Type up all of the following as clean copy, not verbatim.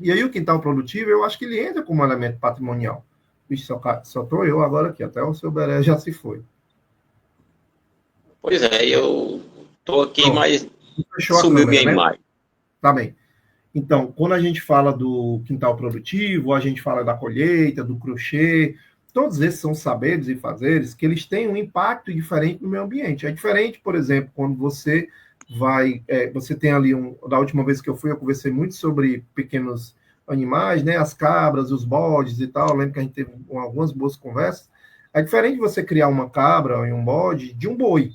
E aí o quintal produtivo, eu acho que ele entra como elemento patrimonial. Vixe, só estou eu agora aqui, até o seu Beré já se foi. Pois é, eu tô aqui, Pronto, mas fechou a sumiu câmera, minha né? imagem. Tá bem. Então, quando a gente fala do quintal produtivo, a gente fala da colheita, do crochê, todos esses são saberes e fazeres que eles têm um impacto diferente no meio ambiente. É diferente, por exemplo, quando você você tem ali da última vez que eu fui, eu conversei muito sobre pequenos animais, né, as cabras, os bodes e tal. Eu lembro que a gente teve algumas boas conversas. É diferente você criar uma cabra e um bode de um boi.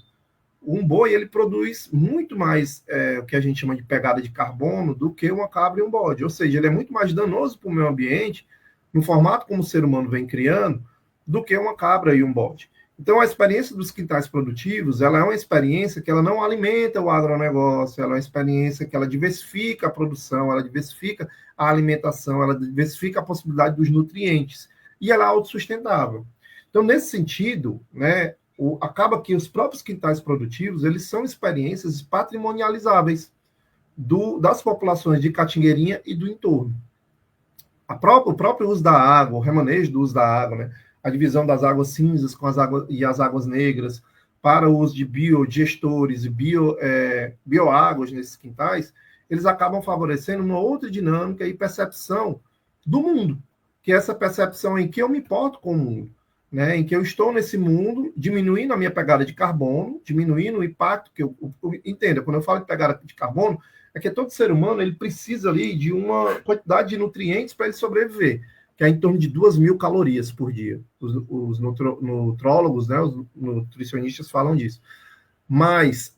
Um boi ele produz muito mais o que a gente chama de pegada de carbono do que uma cabra e um bode. Ou seja, ele é muito mais danoso para o meio ambiente, no formato como o ser humano vem criando, do que uma cabra e um bode. Então, a experiência dos quintais produtivos, ela é uma experiência que ela não alimenta o agronegócio, ela é uma experiência que ela diversifica a produção, ela diversifica a alimentação, ela diversifica a possibilidade dos nutrientes, e ela é autossustentável. Então, nesse sentido, né, acaba que os próprios quintais produtivos, eles são experiências patrimonializáveis das populações de Catingueirinha e do entorno. O próprio uso da água, o remanejo do uso da água, né? A divisão das águas cinzas com as águas negras para o uso de biodigestores e bioáguas nesses quintais, eles acabam favorecendo uma outra dinâmica e percepção do mundo, que é essa percepção em que eu me importo com o mundo, né, em que eu estou nesse mundo, diminuindo a minha pegada de carbono, diminuindo o impacto que entenda, quando eu falo de pegada de carbono, é que todo ser humano ele precisa ali de uma quantidade de nutrientes para ele sobreviver, que é em torno de 2.000 calorias por dia. Os nutrólogos, né, os nutricionistas falam disso. Mas,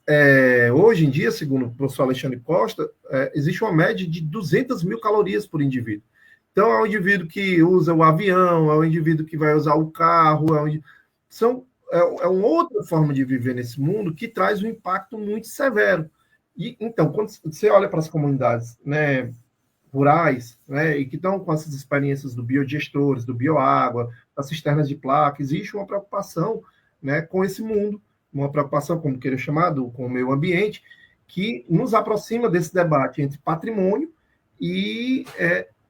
hoje em dia, segundo o professor Alexandre Costa, existe uma média de 200.000 calorias por indivíduo. Então, é um indivíduo que usa o avião, é um indivíduo que vai usar o carro, é uma outra forma de viver nesse mundo que traz um impacto muito severo. E, então, quando você olha para as comunidades, né, rurais, né, e que estão com essas experiências do biodigestores, do bioágua, das cisternas de placa, existe uma preocupação, né, com esse mundo, uma preocupação, como queira chamar, com o meio ambiente, que nos aproxima desse debate entre patrimônio e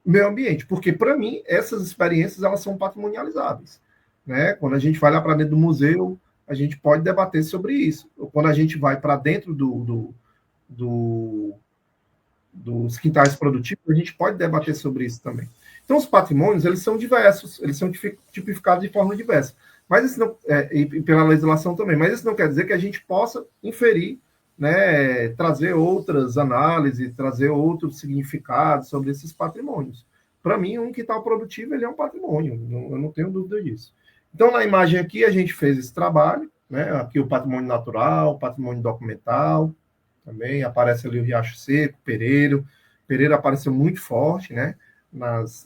meio ambiente, porque para mim essas experiências elas são patrimonializáveis, né? Quando a gente vai lá para dentro do museu, a gente pode debater sobre isso. Quando a gente vai para dentro do, dos quintais produtivos, a gente pode debater sobre isso também. Então, os patrimônios, eles são diversos, eles são tipificados de forma diversa. Mas isso não, e pela legislação também, mas isso não quer dizer que a gente possa inferir, né, trazer outras análises, trazer outros significados sobre esses patrimônios. Para mim, um quintal produtivo ele é um patrimônio, eu não tenho dúvida disso. Então, na imagem aqui, a gente fez esse trabalho, né, aqui o patrimônio natural, o patrimônio documental, também aparece ali o Riacho Seco, Pereiro. Pereiro apareceu muito forte, né? Nas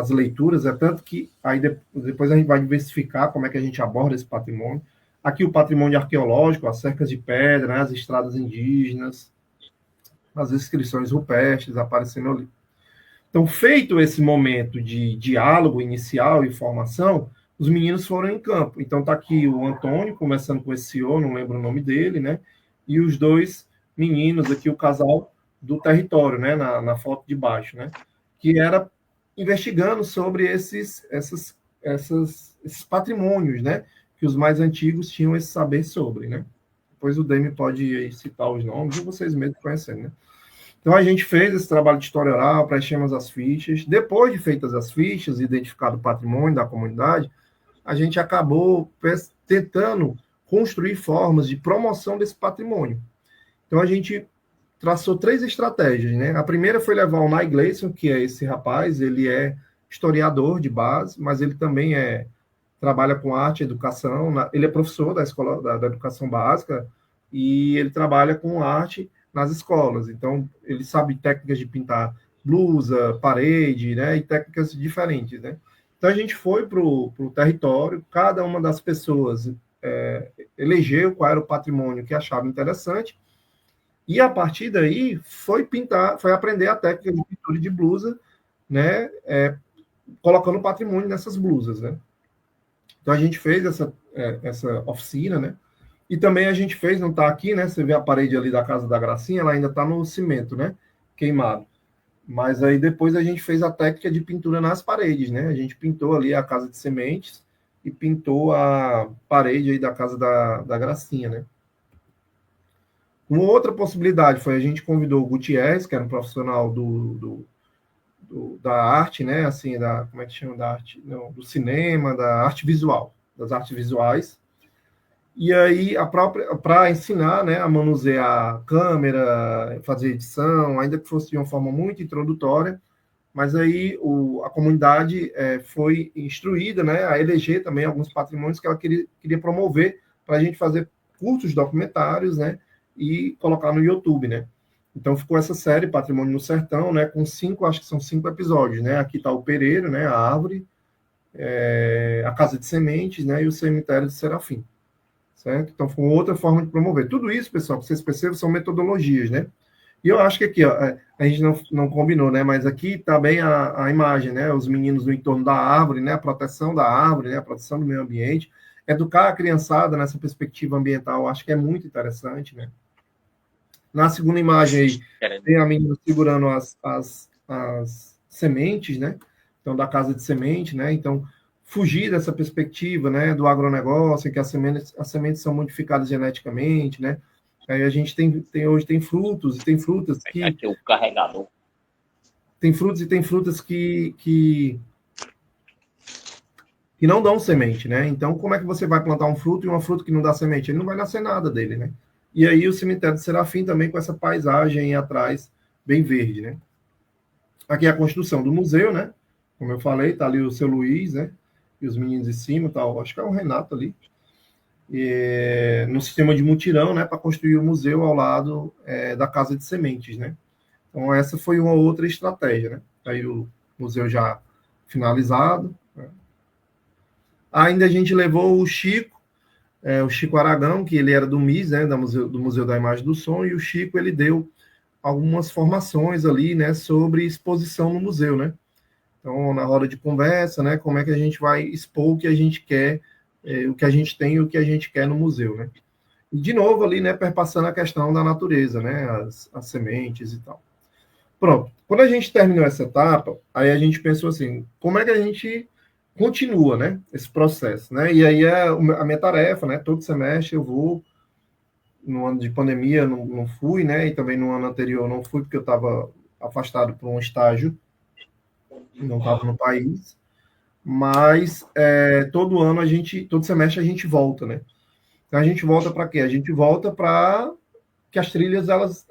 leituras, é tanto que aí depois a gente vai diversificar como é que a gente aborda esse patrimônio. Aqui o patrimônio arqueológico, as cercas de pedra, né, as estradas indígenas, as inscrições rupestres aparecendo ali. Então, feito esse momento de diálogo inicial e formação, os meninos foram em campo. Então, está aqui o Antônio, começando com esse senhor, não lembro o nome dele, né? E os dois meninos aqui, o casal do território, né? Na foto de baixo, né? Que era investigando sobre esses patrimônios, né? Que os mais antigos tinham esse saber sobre, né? Depois o Demi pode citar os nomes, ou vocês mesmos conhecem, né? Então a gente fez esse trabalho de história oral, preenchemos as fichas. Depois de feitas as fichas, identificado o patrimônio da comunidade, a gente acabou tentando construir formas de promoção desse patrimônio. Então a gente traçou 3 estratégias, né? A primeira foi levar o Nay Gleison, que é esse rapaz, ele é historiador de base, mas ele também trabalha com arte e educação, ele é professor da escola da educação básica e ele trabalha com arte nas escolas. Então, ele sabe técnicas de pintar blusa, parede, né, e técnicas diferentes, né? Então, a gente foi para o território, cada uma das pessoas elegeu qual era o patrimônio que achava interessante, e a partir daí foi aprender a técnica de pintura de blusa, né, colocando patrimônio nessas blusas, né? Então a gente fez essa oficina, né? E também a gente fez, não está aqui, né? Você vê a parede ali da Casa da Gracinha, ela ainda está no cimento, né? queimado. Mas aí depois a gente fez a técnica de pintura nas paredes, né? A gente pintou ali a casa de sementes e pintou a parede aí da casa da Gracinha, né? Uma outra possibilidade foi a gente convidou o Gutierrez, que era um profissional da arte, né? Assim, como é que chama? Da arte, não, do cinema, da arte visual, das artes visuais. E aí, para ensinar, né, a manusear a câmera, fazer edição, ainda que fosse de uma forma muito introdutória, mas aí a comunidade foi instruída, né, a eleger também alguns patrimônios que ela queria promover para a gente fazer cursos documentários, né, e colocar no YouTube, né. Então ficou essa série Patrimônio no Sertão, né, com acho que são 5 episódios, né. Aqui está o Pereiro, né, a árvore, a Casa de Sementes, né, e o Cemitério de Serafim. Certo? Então, foi outra forma de promover. Tudo isso, pessoal, que vocês percebem, são metodologias, né? E eu acho que aqui, ó, a gente não combinou, né? Mas aqui está bem a imagem, né? Os meninos no entorno da árvore, né? A proteção da árvore, né? A proteção do meio ambiente. Educar a criançada nessa perspectiva ambiental, eu acho que é muito interessante, né? Na segunda imagem aí, tem a menina segurando as sementes, né? Então, da casa de semente, né? Então, fugir dessa perspectiva, né, do agronegócio, em que as sementes são modificadas geneticamente, né? Aí a gente hoje tem frutos e tem frutas que aqui o carregador. Tem frutos e tem frutas que não dão semente, né? Então, como é que você vai plantar um fruto e uma fruta que não dá semente? Ele não vai nascer nada dele, né? E aí o cemitério de Serafim também com essa paisagem atrás bem verde, né? Aqui é a construção do museu, né? Como eu falei, tá ali o seu Luiz, né? E os meninos em cima, tal. Acho que é o Renato ali. No sistema de mutirão, né? Para construir o museu ao lado da Casa de Sementes, né? Então essa foi uma outra estratégia, né? Aí o museu já finalizado. Né? Ainda a gente levou o Chico Aragão, que ele era do MIS, né? Do Museu da Imagem do Som, e o Chico ele deu algumas formações ali, né? Sobre exposição no museu, né? Então, na roda de conversa, né, como é que a gente vai expor o que a gente quer, o que a gente tem e o que a gente quer no museu, né? E, de novo, ali, né, perpassando a questão da natureza, né, as sementes e tal. Pronto. Quando a gente terminou essa etapa, aí a gente pensou assim, como é que a gente continua, né, esse processo, né? E aí a minha tarefa, né, todo semestre eu vou, no ano de pandemia não fui, né, e também no ano anterior não fui porque eu estava afastado por um estágio, não estava no país, mas todo ano todo semestre a gente volta, né? Então a gente volta para quê? A gente volta para que as trilhas elas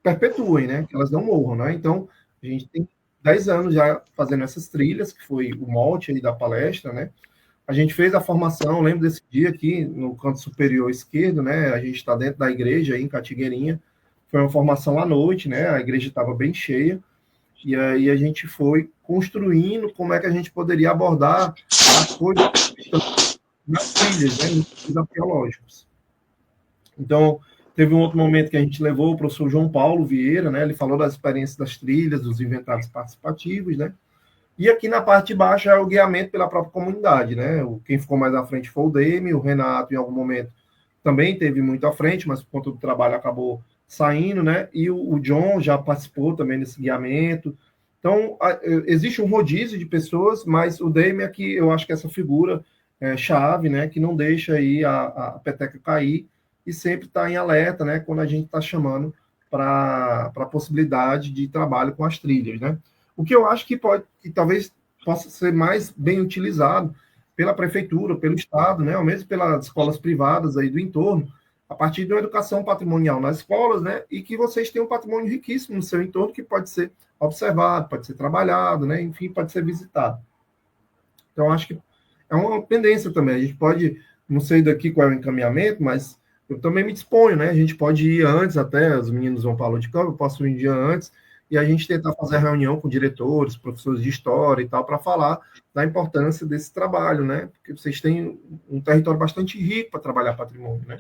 perpetuem, né? Que elas não morram, né? Então a gente tem 10 anos já fazendo essas trilhas, que foi o mote aí da palestra, né? A gente fez a formação, lembro desse dia aqui no canto superior esquerdo, né? A gente está dentro da igreja aí em Catigueirinha. Foi uma formação à noite, né? A igreja estava bem cheia. E aí a gente foi construindo como é que a gente poderia abordar a coisa nas trilhas, né, nos trilhos arqueológicos. Então, teve um outro momento que a gente levou o professor João Paulo Vieira, né, ele falou das experiências das trilhas, dos inventários participativos, né, e aqui na parte de baixo é o guiamento pela própria comunidade, né, quem ficou mais à frente foi o Demi, o Renato em algum momento também teve muito à frente, mas por conta do trabalho acabou saindo, né? E o John já participou também desse guiamento. Então, existe um rodízio de pessoas, mas o Demi aqui, eu acho que essa figura chave, né? Que não deixa aí a peteca cair e sempre está em alerta, né? Quando a gente está chamando para a possibilidade de trabalho com as trilhas, né? O que eu acho que talvez possa ser mais bem utilizado pela prefeitura, pelo Estado, né, ou mesmo pelas escolas privadas aí do entorno, a partir de uma educação patrimonial nas escolas, né, e que vocês têm um patrimônio riquíssimo no seu entorno que pode ser observado, pode ser trabalhado, né, enfim, pode ser visitado. Então, acho que é uma tendência também. A gente pode, não sei daqui qual é o encaminhamento, mas eu também me disponho, né, a gente pode ir antes até, os meninos vão para a aula de campo, eu posso ir um dia antes, e a gente tentar fazer a reunião com diretores, professores de história e tal, para falar da importância desse trabalho, né? Porque vocês têm um território bastante rico para trabalhar patrimônio, né?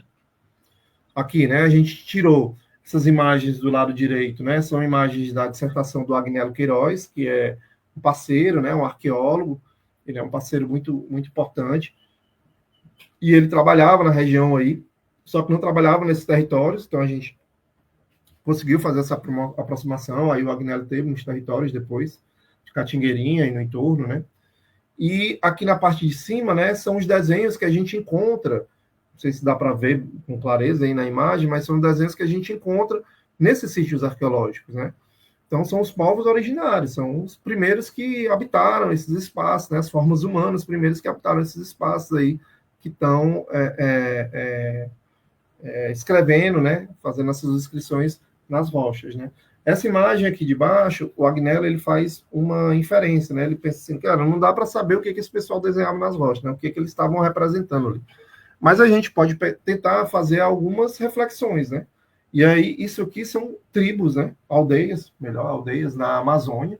Aqui, né? A gente tirou essas imagens do lado direito, né? São imagens da dissertação do Agnello Queiroz, que é um parceiro, né? Um arqueólogo. Ele é um parceiro muito, muito importante. E ele trabalhava na região aí, só que não trabalhava nesses territórios. Então a gente conseguiu fazer essa aproximação, aí o Agnello teve nos territórios depois, de Catingueirinha e no entorno, né? E aqui na parte de cima, né, são os desenhos que a gente encontra, não sei se dá para ver com clareza aí na imagem, mas são desenhos que a gente encontra nesses sítios arqueológicos, né? Então, são os povos originários, são os primeiros que habitaram esses espaços, né? As formas humanas, primeiros que habitaram esses espaços aí, que estão escrevendo, né? Fazendo essas inscrições nas rochas, né? Essa imagem aqui de baixo, o Agnello, ele faz uma inferência, né? Ele pensa assim, cara, não dá para saber o que esse pessoal desenhava nas rochas, né? O que eles estavam representando ali. Mas a gente pode tentar fazer algumas reflexões, né? E aí, isso aqui são tribos, né? Aldeias, melhor, aldeias na Amazônia,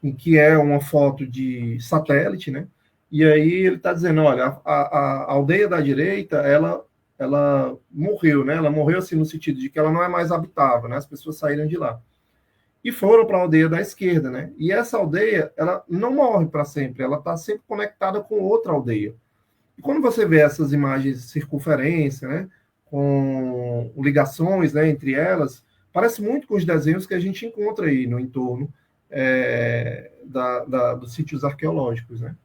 em que é uma foto de satélite, né? E aí ele está dizendo, olha, a aldeia da direita, ela morreu, né? Ela morreu assim no sentido de que ela não é mais habitável, né? As pessoas saíram de lá e foram para a aldeia da esquerda, né? E essa aldeia, ela não morre para sempre, ela está sempre conectada com outra aldeia. E quando você vê essas imagens de circunferência, né, com ligações, né, entre elas, parece muito com os desenhos que a gente encontra aí no entorno dos sítios arqueológicos, né?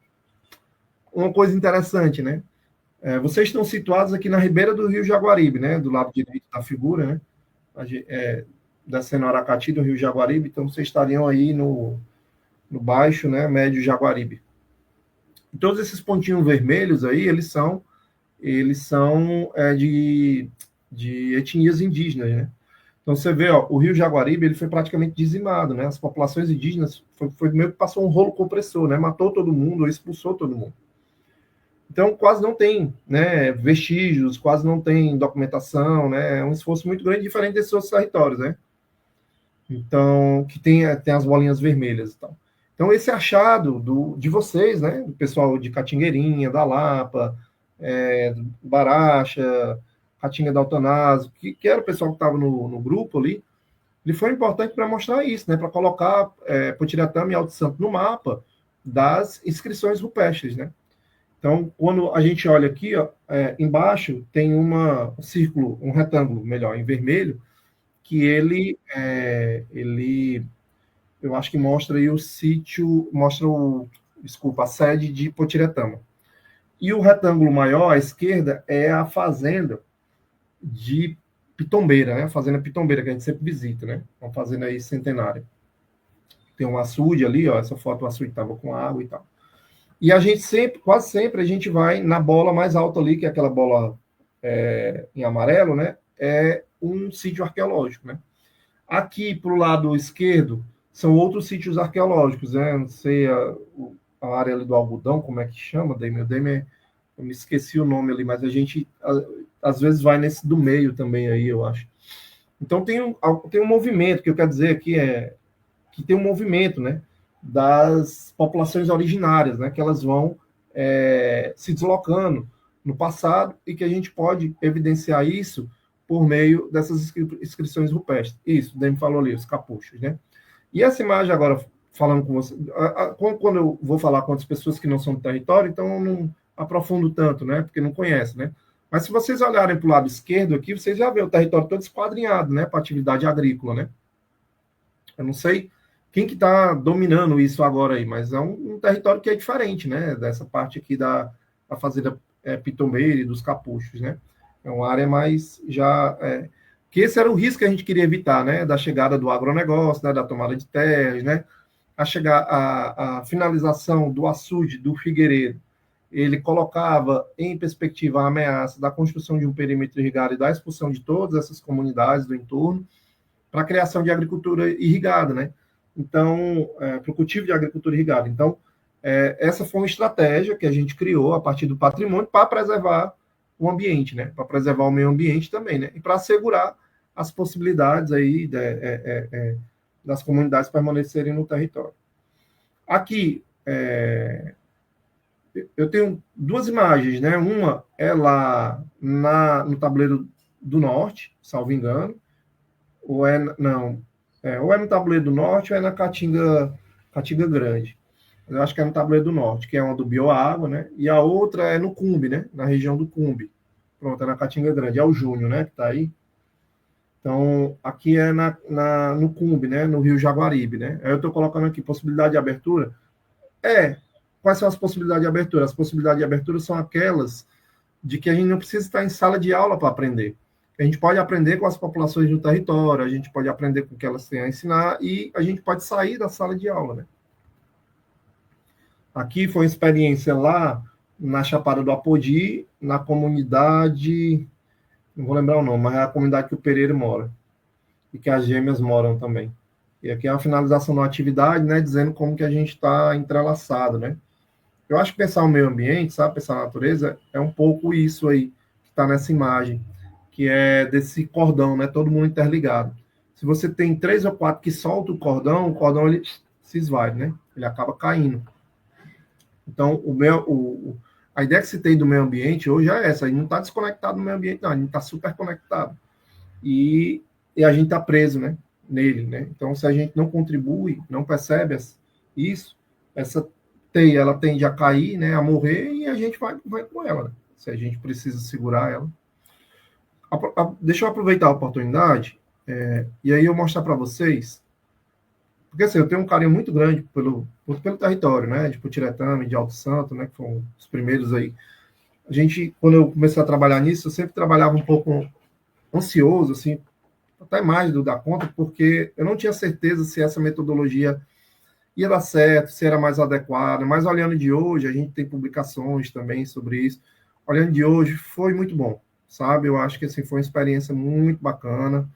Uma coisa interessante, né? Vocês estão situados aqui na ribeira do Rio Jaguaribe, né? Do lado direito da figura, né? Descendo Aracati do Rio Jaguaribe, então vocês estariam aí no baixo, né? Médio Jaguaribe. E todos esses pontinhos vermelhos aí, eles são de etnias indígenas, né? Então você vê, ó, o Rio Jaguaribe ele foi praticamente dizimado, né? As populações indígenas foi meio que passou um rolo compressor, né? Matou todo mundo, expulsou todo mundo. Então quase não tem, né, vestígios, quase não tem documentação, né? É um esforço muito grande, diferente desses outros territórios, né? Então que tem as bolinhas vermelhas e tal. Então esse achado de vocês, né, do pessoal de Catingueirinha, da Lapa, do Baracha, Catinga da Altanazzo, que era o pessoal que estava no grupo ali, ele foi importante para mostrar isso, né, para colocar Potiretama e Alto Santo no mapa das inscrições rupestres, né? Então, quando a gente olha aqui, ó, embaixo tem um círculo, um retângulo, melhor, em vermelho, que eu acho que mostra aí o sítio, a sede de Potiretama. E o retângulo maior, à esquerda, é a fazenda de Pitombeira, né? A fazenda Pitombeira, que a gente sempre visita, né? Uma fazenda aí centenária. Tem um açude ali, ó, essa foto, o açude estava com água e tal. E a gente quase sempre, a gente vai na bola mais alta ali, que é aquela bola em amarelo, né? É um sítio arqueológico, né? Aqui, para o lado esquerdo, são outros sítios arqueológicos, né? Não sei a área ali do algodão, como é que chama, eu me esqueci o nome ali, mas a gente às vezes vai nesse do meio também aí, eu acho. Então tem um movimento, que eu quero dizer aqui que tem um movimento, né, das populações originárias, né, que elas vão se deslocando no passado e que a gente pode evidenciar isso por meio dessas inscrições rupestres. Isso, o Demi falou ali, os capuchos, né? E essa imagem agora, falando com você, quando eu vou falar com outras pessoas que não são do território, então eu não aprofundo tanto, né? Porque não conhecem, né? Mas se vocês olharem para o lado esquerdo aqui, vocês já vê o território todo esquadrinhado, né? Para atividade agrícola, né? Eu não sei quem que está dominando isso agora aí, mas é um território que é diferente, né? Dessa parte aqui da fazenda Pitombeira e dos capuchos, né? É uma área mais já... que esse era o risco que a gente queria evitar, né? Da chegada do agronegócio, né? Da tomada de terras, né? A finalização do açude do Figueiredo, ele colocava em perspectiva a ameaça da construção de um perímetro irrigado e da expulsão de todas essas comunidades do entorno para a criação de agricultura irrigada, né? Então, para o cultivo de agricultura irrigada. Então, essa foi uma estratégia que a gente criou a partir do patrimônio para preservar o ambiente, né? Para preservar o meio ambiente também, né? E para assegurar as possibilidades aí das comunidades permanecerem no território. Aqui, eu tenho duas imagens, né? Uma é lá no tabuleiro do norte, salvo engano, ou ou é no tabuleiro do norte ou é na Caatinga Grande. Eu acho que é no tabuleiro do norte, que é uma do Bioágua, né? E a outra é no Cumbe, né? Na região do Cumbe. Pronto, é na Caatinga Grande. É o Júnior, né? Que está aí. Então, aqui é no Cumbe, né? No Rio Jaguaribe, né? Aí eu estou colocando aqui possibilidade de abertura. Quais são as possibilidades de abertura? As possibilidades de abertura são aquelas de que a gente não precisa estar em sala de aula para aprender. A gente pode aprender com as populações do território, a gente pode aprender com o que elas têm a ensinar e a gente pode sair da sala de aula, né? Aqui foi uma experiência lá na Chapada do Apodi, na comunidade, não vou lembrar o nome, mas é a comunidade que o Pereira mora e que as gêmeas moram também. E aqui é a finalização da atividade, né, dizendo como que a gente está entrelaçado, né? Eu acho que pensar o meio ambiente, sabe, pensar a natureza, é um pouco isso aí que está nessa imagem, que é desse cordão, né, todo mundo interligado. Se você tem 3 ou 4 que soltam o cordão ele se esvai, né? Ele acaba caindo. Então, a ideia que se tem do meio ambiente hoje é essa, a gente não está desconectado do meio ambiente, não, a gente está super conectado. E a gente está preso, né, nele, né? Então, se a gente não contribui, não percebe isso, essa teia, ela tende a cair, né, a morrer, e a gente vai com ela, né? Se a gente precisa segurar ela. Deixa eu aproveitar a oportunidade, e aí eu mostrar para vocês, porque assim, eu tenho um carinho muito grande pelo território, né, de Putiretama, de Alto Santo, né, que foram os primeiros aí. A gente, quando eu comecei a trabalhar nisso, eu sempre trabalhava um pouco ansioso, assim, até mais do da conta, porque eu não tinha certeza se essa metodologia ia dar certo, se era mais adequada, mas olhando de hoje, a gente tem publicações também sobre isso, olhando de hoje, foi muito bom, sabe? Eu acho que assim, foi uma experiência muito bacana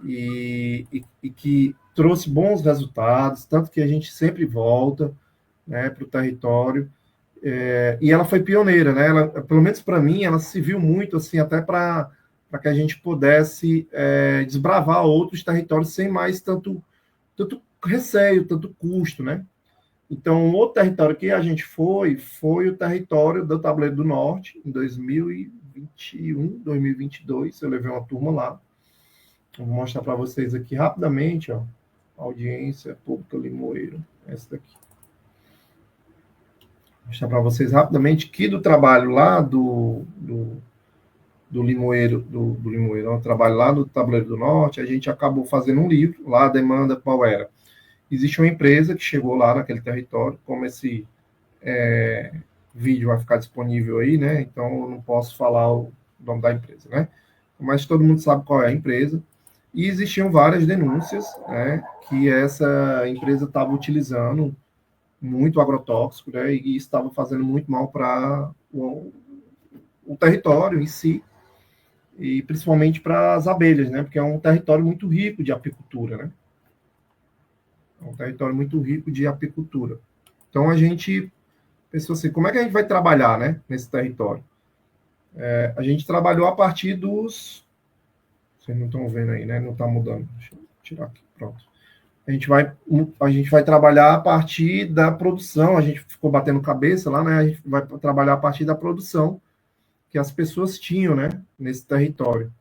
e que trouxe bons resultados, tanto que a gente sempre volta, né, para o território, e ela foi pioneira, né? Ela, pelo menos para mim, ela se viu muito assim, até para que a gente pudesse desbravar outros territórios sem mais tanto receio, tanto custo, né? Então, o outro território que a gente foi o território do Tabuleiro do Norte, em 2021, 2022. Eu levei uma turma lá. Vou mostrar para vocês aqui rapidamente, ó. Audiência Pública Limoeiro. Essa daqui. Vou mostrar para vocês rapidamente que do trabalho lá do Limoeiro, Limoeiro, o trabalho lá do Tabuleiro do Norte, a gente acabou fazendo um livro. Lá a demanda qual era? Existe uma empresa que chegou lá naquele território, como esse vídeo vai ficar disponível aí, né? Então eu não posso falar o nome da empresa, né? Mas todo mundo sabe qual é a empresa. E existiam várias denúncias, né? Que essa empresa estava utilizando muito agrotóxico, né? E estava fazendo muito mal para o território em si e principalmente para as abelhas, né? Porque é um território muito rico de apicultura, né? É um território muito rico de apicultura. Então a gente pensou assim, como é que a gente vai trabalhar, né, nesse território? A gente trabalhou a partir dos... Vocês não estão vendo aí, né? Não está mudando. Deixa eu tirar aqui, pronto. A gente vai trabalhar a partir da produção, a gente ficou batendo cabeça lá, né? A gente vai trabalhar a partir da produção que as pessoas tinham, né, nesse território.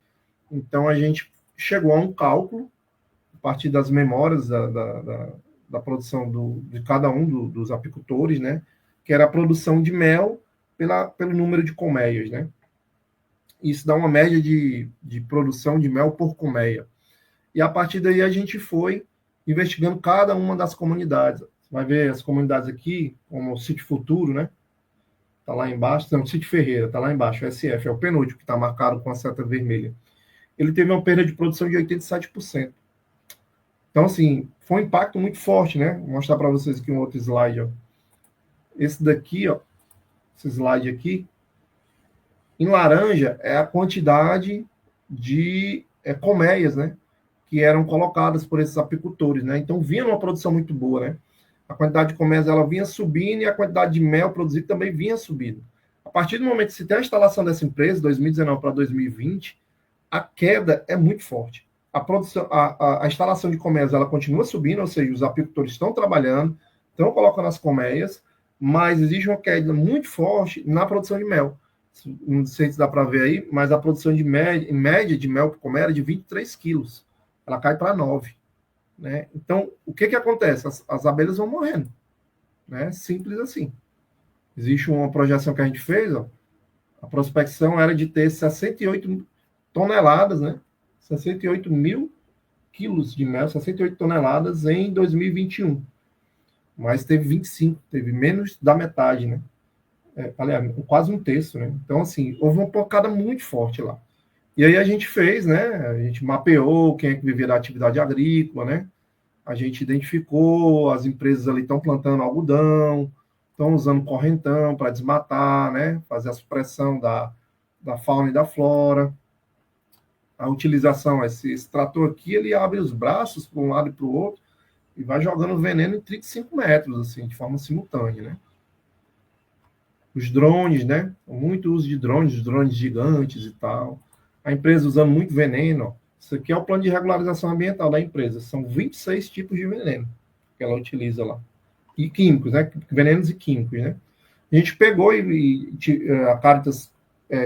Então a gente chegou a um cálculo, a partir das memórias da produção de cada um dos apicultores, né? Que era a produção de mel pelo número de colmeias, né? Isso dá uma média de produção de mel por colmeia. E a partir daí a gente foi investigando cada uma das comunidades. Você vai ver as comunidades aqui, como o Sítio Futuro, né? Está lá embaixo. Não, o Sítio Ferreira, está lá embaixo. O SF é o penúltimo, que está marcado com a seta vermelha. Ele teve uma perda de produção de 87%. Então, assim, foi um impacto muito forte, né? Vou mostrar para vocês aqui um outro slide, ó. Esse daqui, ó, esse slide aqui, em laranja é a quantidade de colmeias, né? Que eram colocadas por esses apicultores, né? Então vinha uma produção muito boa, né? A quantidade de colmeias ela vinha subindo e a quantidade de mel produzido também vinha subindo. A partir do momento que se tem a instalação dessa empresa, 2019 para 2020, a queda é muito forte. A produção, a instalação de colmeias ela continua subindo, ou seja, os apicultores estão trabalhando, estão colocando as colmeias, mas existe uma queda muito forte na produção de mel. Não sei se dá para ver aí, mas a produção de média de mel por colmeia era de 23 quilos. Ela cai para 9. Né? Então, o que acontece? As abelhas vão morrendo. Né? Simples assim. Existe uma projeção que a gente fez, ó, a prospecção era de ter 68 toneladas, né? 68 mil quilos de mel, 68 toneladas em 2021. Mas teve 25, teve menos da metade, né? Aliás, quase um terço, né? Então, assim, houve uma pocada muito forte lá. E aí a gente fez, né? A gente mapeou quem é que vivia da atividade agrícola, né? A gente identificou, as empresas ali estão plantando algodão, estão usando correntão para desmatar, né? Fazer a supressão da fauna e da flora. A utilização, esse trator aqui, ele abre os braços para um lado e para o outro e vai jogando veneno em 35 metros, assim, de forma simultânea, né? Os drones, né? Muito uso de drones gigantes e tal. A empresa usando muito veneno. Isso aqui é o plano de regularização ambiental da empresa. São 26 tipos de veneno que ela utiliza lá. E químicos, né? Venenos e químicos, né? A gente pegou a Caritas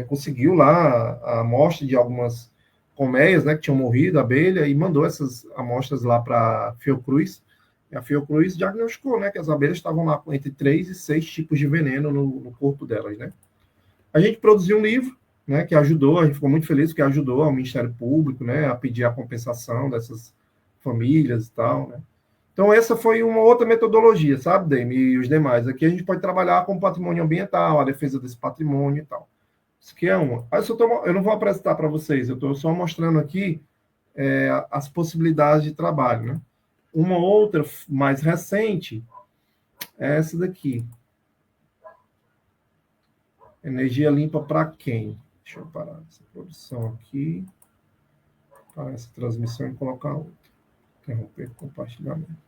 conseguiu lá a amostra de algumas colmeias, né, que tinham morrido, abelha, e mandou essas amostras lá para a Fiocruz. E a Fiocruz diagnosticou, né, que as abelhas estavam lá com entre 3 e 6 tipos de veneno no corpo delas, né. A gente produziu um livro, né, que ajudou, a gente ficou muito feliz, que ajudou ao Ministério Público, né, a pedir a compensação dessas famílias e tal, né. Então, essa foi uma outra metodologia, sabe, Demi, e os demais. Aqui a gente pode trabalhar com patrimônio ambiental, a defesa desse patrimônio e tal. Isso aqui é uma. Eu não vou apresentar para vocês, eu estou só mostrando aqui as possibilidades de trabalho, né? Uma outra mais recente é essa daqui. Energia limpa para quem? Deixa eu parar essa produção aqui, parar essa transmissão e colocar outra. Interromper o compartilhamento.